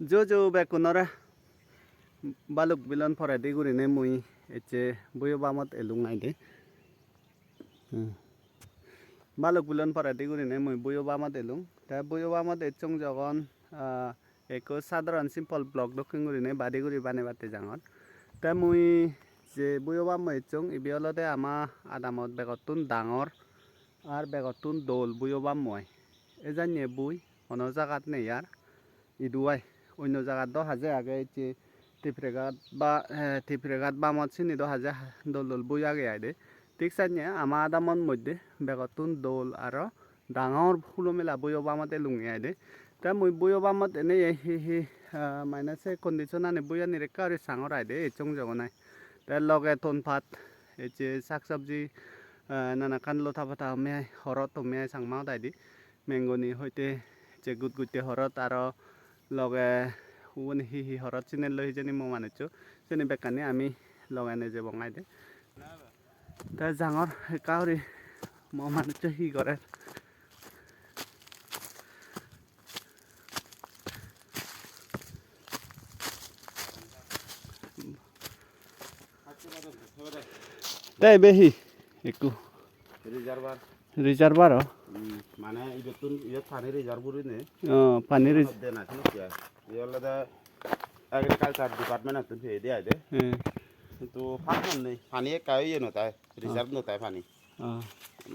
Jojo bekunora baluk bilon poradi gurine mui eche buyo bamot elungai de baluk bilon poradi gurine mui buyo bamot elung ta buyo bamot echung jogon eko sadharan simple block dokkin gurine badi guri bane bate jangon ta mui je buyo bam echung ibi olode ama adamot begotun dangor ar begotun dol buyo bam moi ejanye bui ono jagat nei ar iduai অন্য জায়গাত দ হাজে আগে যে টিপ্রেগাত বামত চিনি দ হাজে দোল দোল বই আগে আইদে ঠিক সাইনে আমা আদামন মধ্যে বেগতুন দোল আর ডাঙর ফুলো মেলা বইও বামতে লুঙি আইদে তা মুই বইও বামত এনে হি মাইনাসে কন্ডিশন আনে বইয়া নিরে কারি সাঙর আইদে এচং জগনাই তা লগে থন ফাত এই যে শাক সবজি নানা কান লতা পাতা মেয়াই হরত মেয়াই সাংমাও দাইদি মেঙ্গনি হইতে যে গুট গুটে হরত আর লগে হুন হি হরত চিনেল লই জেনি মো মানেছো জেনি বেকানি আমি লগানে যে বঙাই দে তা জাঙর কাউরি মো মানেছো হি করে তাই বেহি একটু রিজার্ভার মানে ইবেতুন ইয়ে পানি রিজার্ভার নে পানি দেনা কিয়া ইয়লাদা এগ্রিকালচার ডিপার্টমেন্ট আতুন ফে দে আইদে কিন্তু ফান নেই পানি কাই ইয়ে নতাই রিজার্ভ নতাই পানি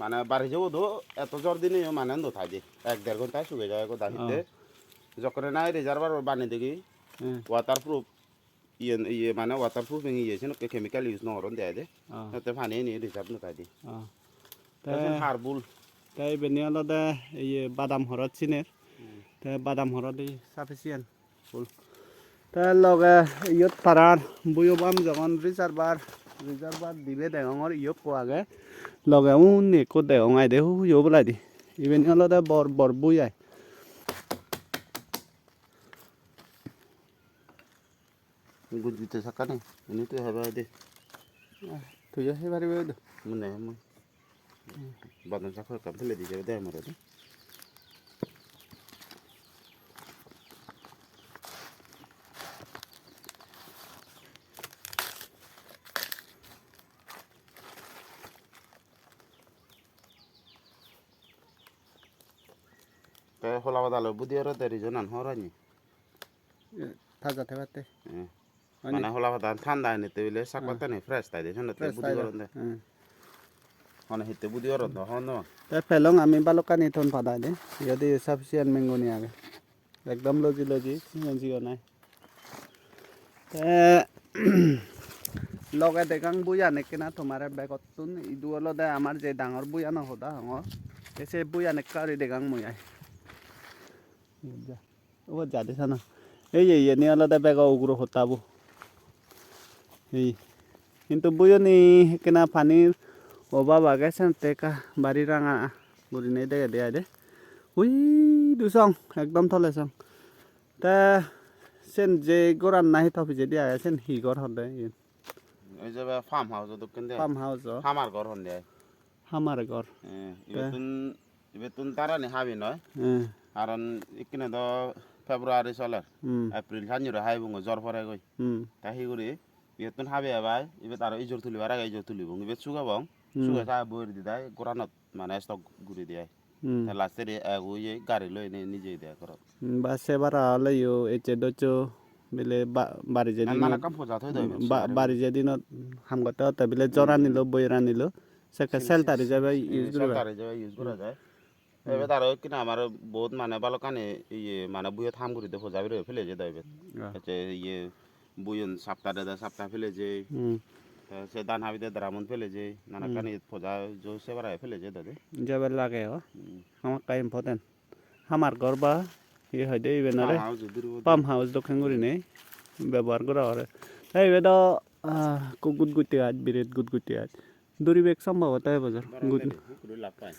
মানে বাড়ি যাবো তো এত জ্বর দিনে মানে নতাই দে 1-1.5 ঘন্টায় শুকে যায় গো দাহিতে যখন নাই রিজার্ভার বানি দেখি ওয়াটারপ্রুফ ইয়ে মানে ওয়াটারপ্রুফিং ইয়ে ছিল কেমিক্যাল ইউজ নরন দেয় দে তাতে পানি নি রিজার্ভ নতাই দে হারবুল তাই বেনি আলাদা ইয়ে বাদাম হরত চিনের তাই বাদাম হরত সাফিসিয়েন্ট ফুল তাই লগে ইয়ত পারার বুয়ো বাম যখন রিজার্ভার দিবে দেঙর ইয়ক কোয়াগে লগে উনি কো দেঙাই দে হুয়ো বলাই দি ইবেনি আলাদা বর বুয়াই গুজবিতে সাকানে এনি তো হবে দে তুইও হে পারিবে দে মনে মই বাদাম সাকা কাম ফেলে দি যাবে দে মরে দে তে হলা বাদালো বুদিয়ার দেরি জনান হরানি তাজা থাকতে মানে হলা বাদান ঠান্ডা নিতে হইলে সাকপাতা নে ফ্রেশ তাই দে শুনতে বুদি করন দে মানে হিতে বুদি করন দে হন তে ফেলং আমি বালকানি থন পাদাই দে যদি সাফিসিয়েন্ট মেঙ্গনি আগে একদম লজি সিঞ্জিও নাই তে লগে দেখাং বুয়া নেকে না তোমার বেগতুন ইদু হলো দে আমার যে ডাঙর বুয়া ন হদা হঙ এসে বুয়া নে কারি দেখাং মুয়াই ও যাদে সানা এই এনে আলাদা বেগ উগ্র হতাবো এই কিন্তু বুয়নি কেনা পানির অভাব আগাইছেন টেকা বাড়ি রাঙা গুড়ি নেই দেখে দেয়া দে উই দুসং একদম থলে সং তা সেন যে গোরান নাহি থপি যে দিয়া সেন হি ঘর হদে ওই যে ফার্ম হাউস দোকান দে ফার্ম হাউস হামার ঘর হন দে হামার ঘর ইবেতুন তারা নে হাবি নয় কারণ ইকিনে তো ফেব্রুয়ারি চলে এপ্রিল সাঞ্জুরে হাই বুঙো জ্বর পরে গই তা হি করি ইবেতুন হাবি আবাই ইবে তার ইজোর তুলিবার আগে ইজোর তুলিব ইবে সুগাবং সুগা সা বইর দিদাই গোরানত মানে স্টক ঘুরি দিয়ে তা লাস্টে ওই গাড়ি লই নিজেই দেয়া কর বা সেবার আলে ইউ এচে দচো বেলে বাড়ি যে দিন নানা কাম পজাত হই দইবে বাড়ি যে দিন হামগতে তা বেলে জরা নিলো বইরা নিলো সেকা সেলটারি যাবে ইউজ করা যায় এবে তার কিনা আমার বহুত মানে ভালো কানে ইয়ে মানে বুয়ে থাম করিতে ফজাবি রয়ে ফেলে যে দইবে আচ্ছা ইয়ে বুয়ন সপ্তাহ ফেলে যে সে দান হাবিতে দ্রামন ফেলে যে নানা কানে ফজা জো সেবারে ফেলে যে দদে যাবে লাগে আমার কাই ইম্পর্টেন্ট আমার ঘর বা ই হয় দে ইবে নারে পাম্প হাউস দোকান করি নেই ব্যবহার করা হরে এইবে তো গুট গুটি আজ বিরেট গুট গুটি আজ দূরি বেগ সম্ভব হতে হয় বাজার গুট লাভ পায়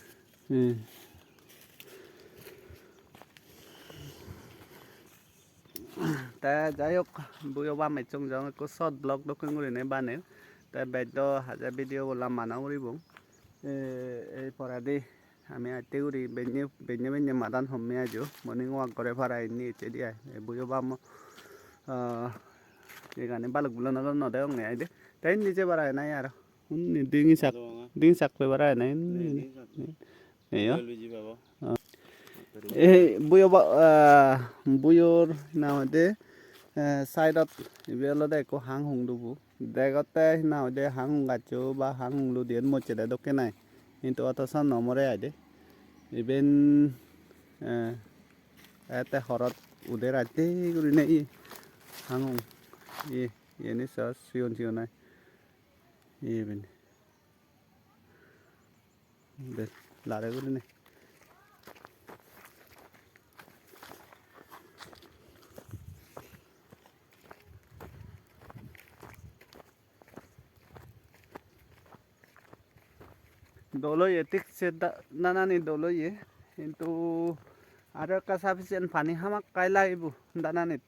তা যাই হোক বুয়ো বা মেচং যাও একো শর্ট ব্লগ দোকান করি নেই বানে তা বেদ্য হাজার ভিডিও বললাম মানা করিব এই পরাদি আমি আইতে করি বেঞ্জে বেঞ্জে বেঞ্জে মাদান হমে আজো মর্নিং ওয়াক করে ভাড়া এনে ইচ্ছে দিয়া বুঝো বা এখানে বালক গুলো নগর নদে অঙ্গে আইদে তাই নিচে বাড়ায় নাই আর ডিঙি চাক পে বাড়ায় নাই এই এই বুয়ো বুয়োর নামতে সাইডত ইবেলতে একো হাং হুং দুবু দেগতে নামতে হাং হুং গাছো বা হাং হুং লু দিয়েন মচেদে দকে নাই কিন্তু অথচ নমরে আইদে ইবেন এতে হরত উদের আইতে করি নাই হাং হুং ini sion này ini bên đây là đây cái này dolo ye tik seda nana ni dolo ye কিন্তু আর একটা সাফিসিয়েন্ট পানি হামাক কাইলা ইবু দানানিত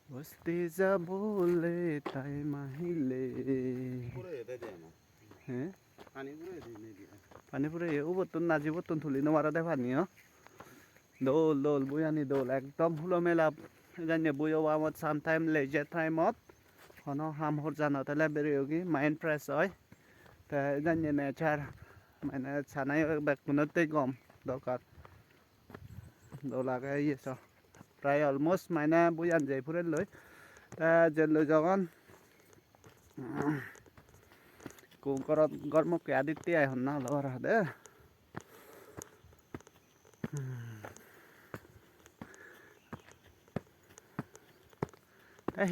বস্তি যাবলে তাই মাহিলে হ্যাঁ পানি পুরে উবতন নাজি বতন থুলি নমারা দে পানি দোল দোল বুয়ানি দোল একদম হুলো মেলা জানি বুয়ো আমত সামটাইম লেজার টাইমত হনো হাম হর জানো তাহলে বেরিয়োগি মাইন্ড ফ্রেশ হয় তা জানি নেচার মানে সানাই বেকুনতে গম দরকার দোলাকে ইয়েছ প্রায় অলমোস্ট মানে বুয়ান যাই ফুরে লই তা যে লই যখন কুকরত গরম কে আদিত্য আই হন না লর দে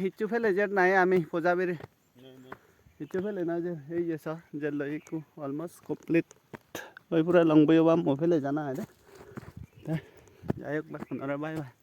হিচু ফেলে যে নাই আমি পূজাবির হিচু ফেলে না যে এই যে যে লই কু অলমোস্ট কমপ্লিট ওই পুরা লং বইবা মো ফেলে জানা দে যাই হোক বাই বাই